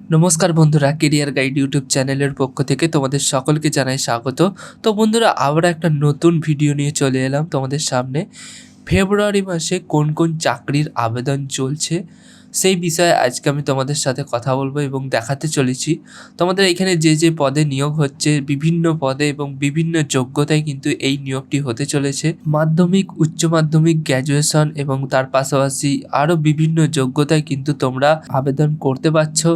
নমস্কার বন্ধুরা, career guide YouTube চ্যানেলের পক্ষ থেকে তোমাদের সকলকে জানাই স্বাগত। তো বন্ধুরা, আবার একটা নতুন ভিডিও নিয়ে চলে এলাম তোমাদের সামনে। ফেব্রুয়ারি মাসে কোন কোন চাকরির আবেদন চলছে সেই বিষয়ে আজকে আমি তোমাদের সাথে কথা বলবো এবং দেখাতে চলেছি। তোমাদের এখানে যে যে পদে নিয়োগ হচ্ছে, বিভিন্ন পদে এবং বিভিন্ন যোগ্যতায় কিন্তু এই নিয়োগটি হতে চলেছে। মাধ্যমিক, উচ্চ মাধ্যমিক, গ্র্যাজুয়েশন এবং তার পাশাপাশি আরও বিভিন্ন যোগ্যতায় কিন্তু তোমরা আবেদন করতে পারছো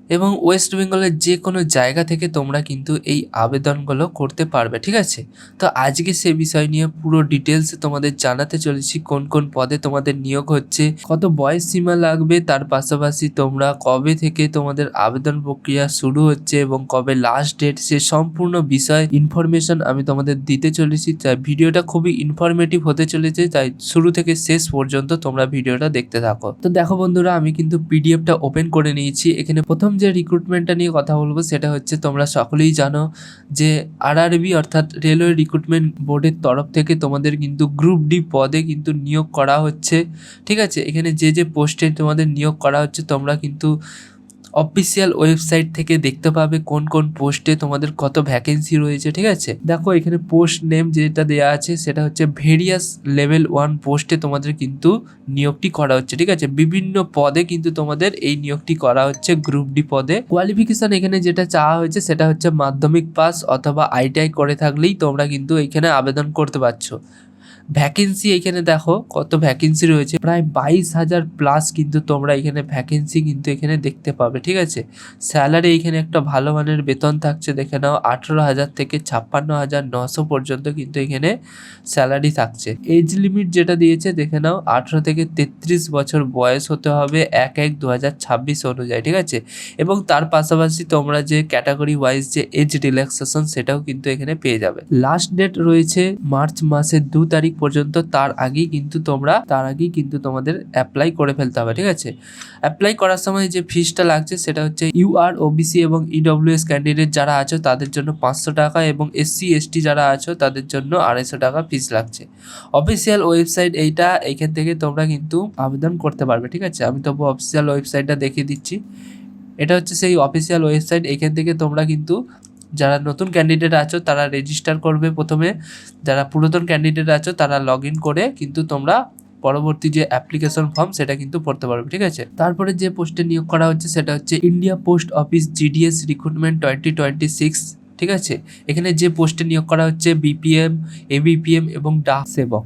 এবং ওয়েস্ট বেঙ্গলের যে কোনো জায়গা থেকে তোমরা কিন্তু এই আবেদনগুলো করতে পারবে, ঠিক আছে? তো আজকে সে বিষয় নিয়ে পুরো ডিটেলসে তোমাদের জানাতে চলেছি কোন কোন পদে তোমাদের নিয়োগ হচ্ছে, কত বয়স সীমা লাগবে, তার পাশাপাশি তোমরা কবে থেকে তোমাদের আবেদন প্রক্রিয়া শুরু হচ্ছে এবং কবে লাস্ট ডেট, সে সম্পূর্ণ বিষয় ইনফরমেশন আমি তোমাদের দিতে চলেছি। তাই ভিডিওটা খুবই ইনফরমেটিভ হতে চলেছে, তাই শুরু থেকে শেষ পর্যন্ত তোমরা ভিডিওটা দেখতে থাকো। তো দেখো বন্ধুরা, আমি কিন্তু পিডিএফটা ওপেন করে নিয়েছি। এখানে প্রথম যে রিক্রুটমেন্টটা নিয়ে কথা বলবো সেটা হচ্ছে, তোমরা সকলেই জানো যে আরআরবি অর্থাৎ রেলওয়ে রিক্রুটমেন্ট বোর্ডের তরফ থেকে তোমাদের কিন্তু গ্রুপ ডি পদে কিন্তু নিয়োগ করা হচ্ছে, ঠিক আছে? এখানে যে যে পোস্টে তোমাদের নিয়োগ করা হচ্ছে তোমরা কিন্তু অফিসিয়াল ওয়েবসাইট থেকে দেখতে পাবে কোন কোন পোস্টে তোমাদের কত ভ্যাকেন্সি রয়েছে, ঠিক আছে? দেখো এখানে পোস্ট নেম যেটা দেওয়া আছে সেটা হচ্ছে ভেরিয়াস লেভেল 1 পোস্টে তোমাদের কিন্তু নিয়োগটি করা হচ্ছে, ঠিক আছে? বিভিন্ন পদে কিন্তু তোমাদের এই নিয়োগটি করা হচ্ছে গ্রুপ ডি পদে। কোয়ালিফিকেশন এখানে যেটা চাওয়া হয়েছে সেটা হচ্ছে মাধ্যমিক পাস অথবা আইটিআই করে থাকলেই তোমরা কিন্তু এখানে আবেদন করতে পারছো। ভ্যাকেন্সি এখানে দেখো কত ভ্যাকেন্সি রয়েছে, প্রায় 22,000 প্লাস কিন্তু তোমরা এখানে ভ্যাকেন্সি কিন্তু এখানে দেখতে পাবে, ঠিক আছে? স্যালারি এখানে একটা ভালো মানের বেতন থাকছে, দেখে নাও 18,000 থেকে 56,900 পর্যন্ত কিন্তু এখানে স্যালারি থাকছে। এজ লিমিট যেটা দিয়েছে দেখে নাও, 18 থেকে 33 বছর বয়স হতে হবে 1/1/2026 অনুযায়ী, ঠিক আছে? এবং তার পাশাপাশি তোমরা যে ক্যাটাগরি ওয়াইজ যে এজ রিল্যাক্সেশন সেটাও কিন্তু এখানে পেয়ে যাবে। লাস্ট ডেট রয়েছে মার্চ মাসের 2 তারিখ পর্যন্ত। তার আগেই কিন্তু তোমাদের অ্যাপ্লাই করে ফেলতে হবে, ঠিক আছে? অ্যাপ্লাই করার সময় যে ফিসটা লাগছে সেটা হচ্ছে ইউআর, ওবিসি এবং ইডব্লিউএস ক্যান্ডিডেট যারা আছো তাদের জন্য 500 টাকা এবং এসসি এসটি যারা আছো তাদের জন্য 250 টাকা ফিস লাগছে। অফিসিয়াল ওয়েবসাইট এইটা, এইখান থেকে তোমরা কিন্তু আবেদন করতে পারবে, ঠিক আছে? আমি তবু অফিসিয়াল ওয়েবসাইটটা দেখিয়ে দিচ্ছি। এটা হচ্ছে সেই অফিসিয়াল ওয়েবসাইট। এখান থেকে তোমরা কিন্তু যারা নতুন ক্যান্ডিডেট আছো তারা রেজিস্টার করবে প্রথমে, যারা পুরাতন ক্যান্ডিডেট আছো তারা লগ ইন করে কিন্তু তোমরা পরবর্তী যে অ্যাপ্লিকেশন ফর্ম সেটা কিন্তু পড়তে পারবে, ঠিক আছে? তারপরে যে পোস্টে নিয়োগ করা হচ্ছে সেটা হচ্ছে India post office GDS recruitment 2026, ঠিক আছে? এখানে যে পোস্টে নিয়োগ করা হচ্ছে বিপিএম, এবিপিএম এবং ডাক সেবক।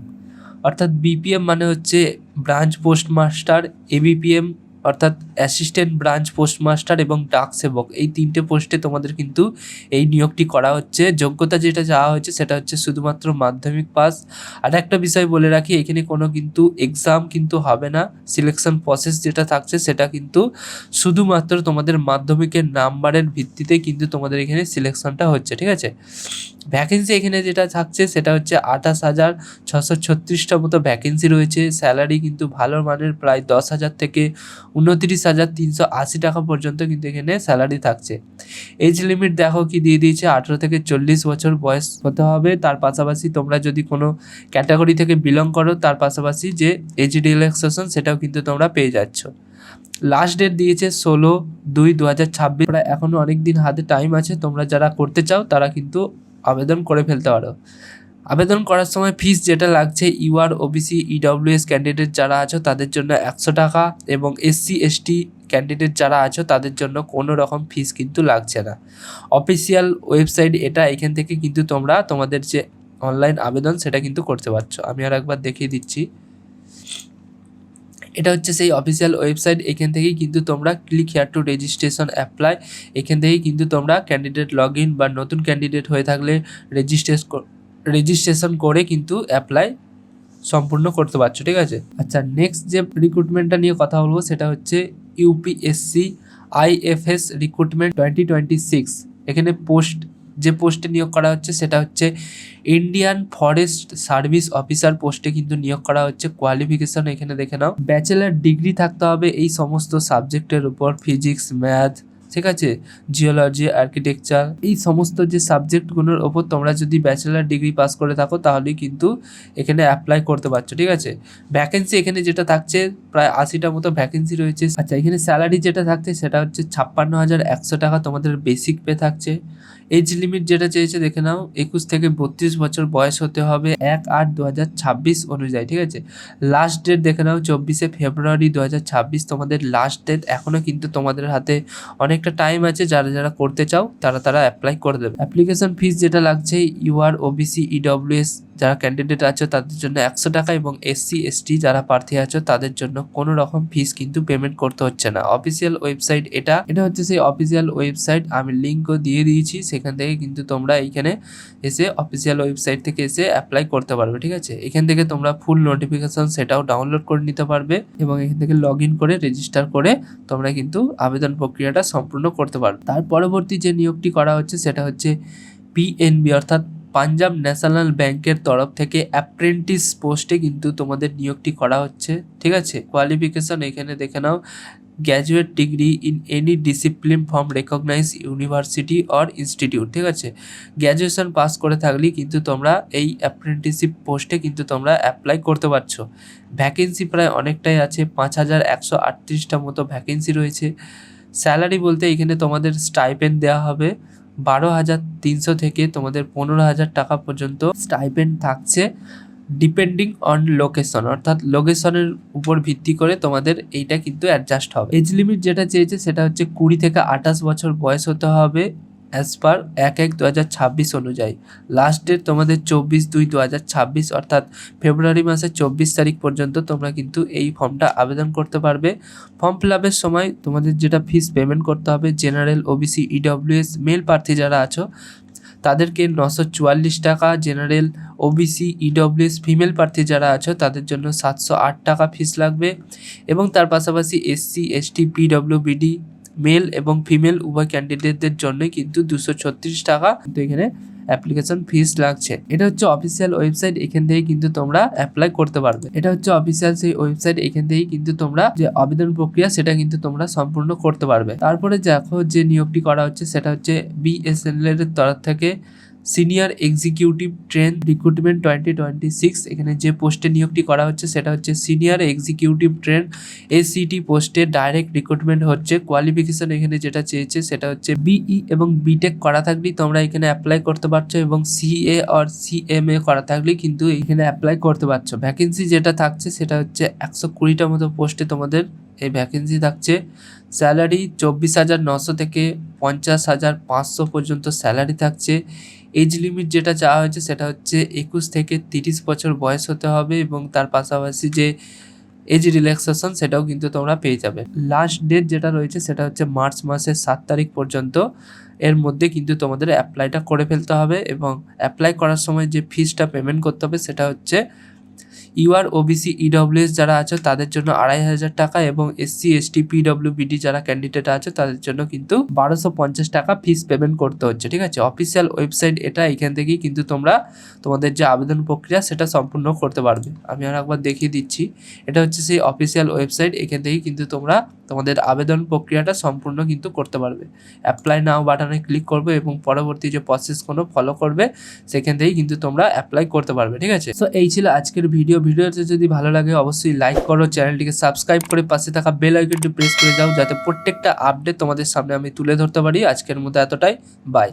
অর্থাৎ বিপিএম মানে হচ্ছে ব্রাঞ্চ পোস্ট মাস্টার, এবিপিএম অর্থাৎ অ্যাসিস্ট্যান্ট ব্রাঞ্চ পোস্টমাস্টার এবং ডাক সেবক, এই 3টে পোস্টে তোমাদের কিন্তু এই নিয়োগটি করা হচ্ছে। যোগ্যতা যেটা চাওয়া হচ্ছে সেটা হচ্ছে শুধুমাত্র মাধ্যমিক পাস। আর একটা বিষয় বলে রাখি, এখানে কোনো কিন্তু এক্সাম কিন্তু হবে না। সিলেকশন প্রসেস যেটা থাকছে সেটা কিন্তু শুধুমাত্র তোমাদের মাধ্যমিকের নাম্বারের ভিত্তিতে কিন্তু তোমাদের এখানে সিলেকশনটা হচ্ছে, ঠিক আছে? ভ্যাকেন্সি এখানে যেটা থাকছে সেটা হচ্ছে 28,636টা মতো ভ্যাকেন্সি রয়েছে। স্যালারি কিন্তু ভালো মানের, প্রায় 10,000 থেকে 29,380 টাকা পর্যন্ত কিন্তু এখানে স্যালারি থাকছে। এজ লিমিট দেখো কি দিয়ে দিয়েছে, 18 থেকে 40 বছর বয়স হতে হবে। তার পাশাপাশি তোমরা যদি কোনো ক্যাটাগরি থেকে বিলং করো তার পাশাপাশি যে এজ রিল্যাক্সেশন সেটাও কিন্তু তোমরা পেয়ে যাচ্ছ। লাস্ট ডেট দিয়েছে 16/2/2026। এখনও অনেক দিন হাতে টাইম আছে, তোমরা যারা করতে চাও তারা কিন্তু আবেদন করে ফেলতে পারো। আবেদন করার সময় ফিস যেটা লাগছে, ইউআর, ওবিসি, ইডব্লিউএস ক্যান্ডিডেট যারা আছো তাদের জন্য 100 টাকা এবং এসসি এসটি ক্যান্ডিডেট যারা আছো তাদের জন্য কোনো রকম ফিস কিন্তু লাগছে না। অফিসিয়াল ওয়েবসাইট এটা, এখান থেকে কিন্তু তোমরা তোমাদের যে অনলাইন আবেদন সেটা কিন্তু করতে পারছো। আমি আর একবার দেখিয়ে দিচ্ছি। এটা হচ্ছে সেই অফিসিয়াল ওয়েবসাইট। এখান থেকেই কিন্তু তোমরা click here two registration apply, এখান থেকেই কিন্তু তোমরা ক্যান্ডিডেট লগ ইন বা নতুন ক্যান্ডিডেট হয়ে থাকলে রেজিস্ট্রেশন করে কিন্তু অ্যাপ্লাই সম্পূর্ণ করতে পারছো, ঠিক আছে? আচ্ছা, নেক্সট যে রিক্রুটমেন্টটা নিয়ে কথা বলবো সেটা হচ্ছে ইউপিএসসি আইএফএস রিক্রুটমেন্ট 2026। এখানে যে পোস্টে নিয়োগ করা হচ্ছে সেটা হচ্ছে ইন্ডিয়ান ফরেস্ট সার্ভিস অফিসার পোস্টে কিন্তু নিয়োগ করা হচ্ছে। কোয়ালিফিকেশন এখানে দেখে নাও, ব্যাচেলার ডিগ্রি থাকতে হবে এই সমস্ত সাবজেক্টের উপর, ফিজিক্স, ম্যাথ, ঠিক আছে, জিওলজি, আর্কিটেকচার, এই সমস্ত যে সাবজেক্টগুলোর ওপর তোমরা যদি ব্যাচেলার ডিগ্রি পাস করে থাকো তাহলেই কিন্তু এখানে অ্যাপ্লাই করতে পারছো। ঠিক আছে, ভ্যাকেন্সি এখানে যেটা থাকছে প্রায় 80টা মতো ভ্যাকেন্সি রয়েছে। আচ্ছা, এখানে স্যালারি যেটা থাকছে সেটা হচ্ছে 56,100 টাকা তোমাদের বেসিক পে থাকছে। এজ লিমিট যেটা চেয়েছে দেখে নাও, 21 থেকে 32 বছর বয়স হতে হবে 1/8/2026 অনুযায়ী। ঠিক আছে, লাস্ট ডেট দেখে নাও 24শে ফেব্রুয়ারি 2026 তোমাদের লাস্ট ডেট। এখনও কিন্তু তোমাদের হাতে অনেকটা টাইম আছে, যারা যারা করতে চাও তারা অ্যাপ্লাই করে দেবে। অ্যাপ্লিকেশন ফিস যেটা লাগছে, ইউআর, ওবিসি, ইডব্লিউএস যারা ক্যান্ডিডেট আছো তাদের জন্য 100 টাকা এবং এসসি এসটি যারা প্রার্থী আছো তাদের জন্য কোনো রকম ফিস কিন্তু পেমেন্ট করতে হচ্ছে না। অফিসিয়াল ওয়েবসাইট এটা হচ্ছে সেই অফিসিয়াল ওয়েবসাইট, আমি লিঙ্কও দিয়ে দিয়েছি, সেখান থেকে কিন্তু তোমরা এইখানে এসে অফিসিয়াল ওয়েবসাইট থেকে এসে অ্যাপ্লাই করতে পারবে। ঠিক আছে, এখান থেকে তোমরা ফুল নোটিফিকেশন সেটাও ডাউনলোড করে নিতে পারবে এবং এখান থেকে লগ ইন করে রেজিস্টার করে তোমরা কিন্তু আবেদন প্রক্রিয়াটা সম্পূর্ণ করতে পারবে। তার পরবর্তী যে নিয়োগটি করা হচ্ছে সেটা হচ্ছে পিএনবি অর্থাৎ পাঞ্জাব ন্যাশনাল ব্যাংকের তরফ থেকে অ্যাপ্রেন্টিস পোস্টে কিন্তু তোমাদের নিয়োগটি করা হচ্ছে। ঠিক আছে, কোয়ালিফিকেশন এখানে দেখে নাও, graduate degree in any discipline from recognise university or institute. ঠিক আছে, গ্র্যাজুয়েশন পাস করে থাকলেই কিন্তু তোমরা এই অ্যাপ্রেন্টিসশিপ পোস্টে কিন্তু তোমরা অ্যাপ্লাই করতে পারছো। ভ্যাকেন্সি প্রায় অনেকটাই আছে, 5138টা মতো ভ্যাকেন্সি রয়েছে। স্যালারি বলতে এখানে তোমাদের স্টাইপেন্ড দেওয়া হবে 12,300 থেকে তোমাদের 15,000 টাকা পর্যন্ত স্টাইপেন্ড থাকছে, ডিপেন্ডিং অন লোকেশন, অর্থাৎ লোকেশনের উপর ভিত্তি করে তোমাদের এইটা কিন্তু অ্যাডজাস্ট হবে। এজ লিমিট যেটা চেয়েছে সেটা হচ্ছে 20 থেকে 28 বছর বয়স হতে হবে অ্যাজ পার 1/1/2026 অনুযায়ী। লাস্ট ডেট তোমাদের 24/2/2026 অর্থাৎ ফেব্রুয়ারি মাসের 24 তারিখ পর্যন্ত তোমরা কিন্তু এই ফর্মটা আবেদন করতে পারবে। ফর্ম ফিল আপের সময় তোমাদের যেটা ফিস পেমেন্ট করতে হবে, জেনারেল, ওবিসি, ইডব্লিউএস মেল প্রার্থী যারা আছো তাদেরকে 944 টাকা, জেনারেল, ওবিসি, ইডব্লিউএস ফিমেল প্রার্থী যারা আছো তাদের জন্য 708 টাকা ফিস লাগবে এবং তার পাশাপাশি এসসি, এসটি, পিডব্লিউবিডি মেল এবং ফিমেল উভয় ক্যান্ডিডেটদের জন্য কিন্তু 236 টাকা কিন্তু এখানে অ্যাপ্লিকেশন ফিস লাগছে। এটা হচ্ছে অফিসিয়াল ওয়েবসাইট, এখান থেকে কিন্তু তোমরা অ্যাপ্লাই করতে পারবে। এটা হচ্ছে অফিসিয়াল সেই ওয়েবসাইট, এখান থেকেই কিন্তু তোমরা যে আবেদন প্রক্রিয়া সেটা কিন্তু তোমরা সম্পূর্ণ করতে পারবে। তারপরে দেখো যে নিয়োগটি করা হচ্ছে সেটা হচ্ছে বিএসএনএল এর তরফ থেকে সিনিয়র এক্সিকিউটিভ ট্রেন রিক্রুটমেন্ট 2026। এখানে যে পোস্টে নিয়োগটি করা হচ্ছে সেটা হচ্ছে সিনিয়র এক্সিকিউটিভ ট্রেন এসিটি পোস্টে ডাইরেক্ট রিক্রুটমেন্ট হচ্ছে। কোয়ালিফিকেশন এখানে যেটা চেয়েছে সেটা হচ্ছে বিই এবং বিটেক করা থাকলেই তোমরা এখানে অ্যাপ্লাই করতে পারছো এবং সিএ আর সিএমএ করা থাকলেই কিন্তু এখানে অ্যাপ্লাই করতে পারছো। ভ্যাকেন্সি যেটা থাকছে সেটা হচ্ছে 120টা মতো পোস্টে তোমাদের এই ভ্যাকেন্সি থাকছে। স্যালারি 24,900 থেকে 50,500 পর্যন্ত স্যালারি থাকছে। এজ লিমিট যেটা চাওয়া হয়েছে সেটা হচ্ছে 21 থেকে 30 বছর বয়স হতে হবে এবং তার পাশাপাশি যে এজ রিল্যাক্সেশন সেটাও কিন্তু তোমরা পেয়ে যাবে। লাস্ট ডেট যেটা রয়েছে সেটা হচ্ছে মার্চ মাসের 7 তারিখ পর্যন্ত, এর মধ্যে কিন্তু তোমাদের অ্যাপ্লাইটা করে ফেলতে হবে এবং অ্যাপ্লাই করার সময় যে ফিসটা পেমেন্ট করতে হবে সেটা হচ্ছে ইউআর, ওবিসি, ইডব্লিউএস যারা আছে তাদের জন্য 2,500 টাকা এবং এসসি, এসটি, পিডব্লিউবিডি যারা ক্যান্ডিডেট আছে তাদের জন্য কিন্তু 1,250 টাকা ফিস পেমেন্ট করতে হচ্ছে। ঠিক আছে, অফিসিয়াল ওয়েবসাইট এটা, এখান থেকেই কিন্তু তোমরা তোমাদের যে আবেদন প্রক্রিয়া সেটা সম্পূর্ণ করতে পারবে। আমি আর একবার দেখিয়ে দিচ্ছি, এটা হচ্ছে সেই অফিসিয়াল ওয়েবসাইট, এখান থেকেই কিন্তু তোমরা তোমাদের আবেদন প্রক্রিয়াটা সম্পূর্ণ কিন্তু করতে পারবে। অ্যাপ্লাই নাও বাটনে ক্লিক করবে এবং পরবর্তী যে প্রসেসগুলো ফলো করবে সেখান থেকেই কিন্তু তোমরা অ্যাপ্লাই করতে পারবে। ঠিক আছে, তো এই ছিল আজকের ভিডিওতে যদি ভালো লাগে অবশ্যই লাইক করো, চ্যানেলটিকে সাবস্ক্রাইব করে পাশে থাকা বেল আইকনটি প্রেস করে যাও যাতে প্রত্যেকটা আপডেট তোমাদের সামনে আমি তুলে ধরতে পারি। আজকের মতো এতটাই, বাই।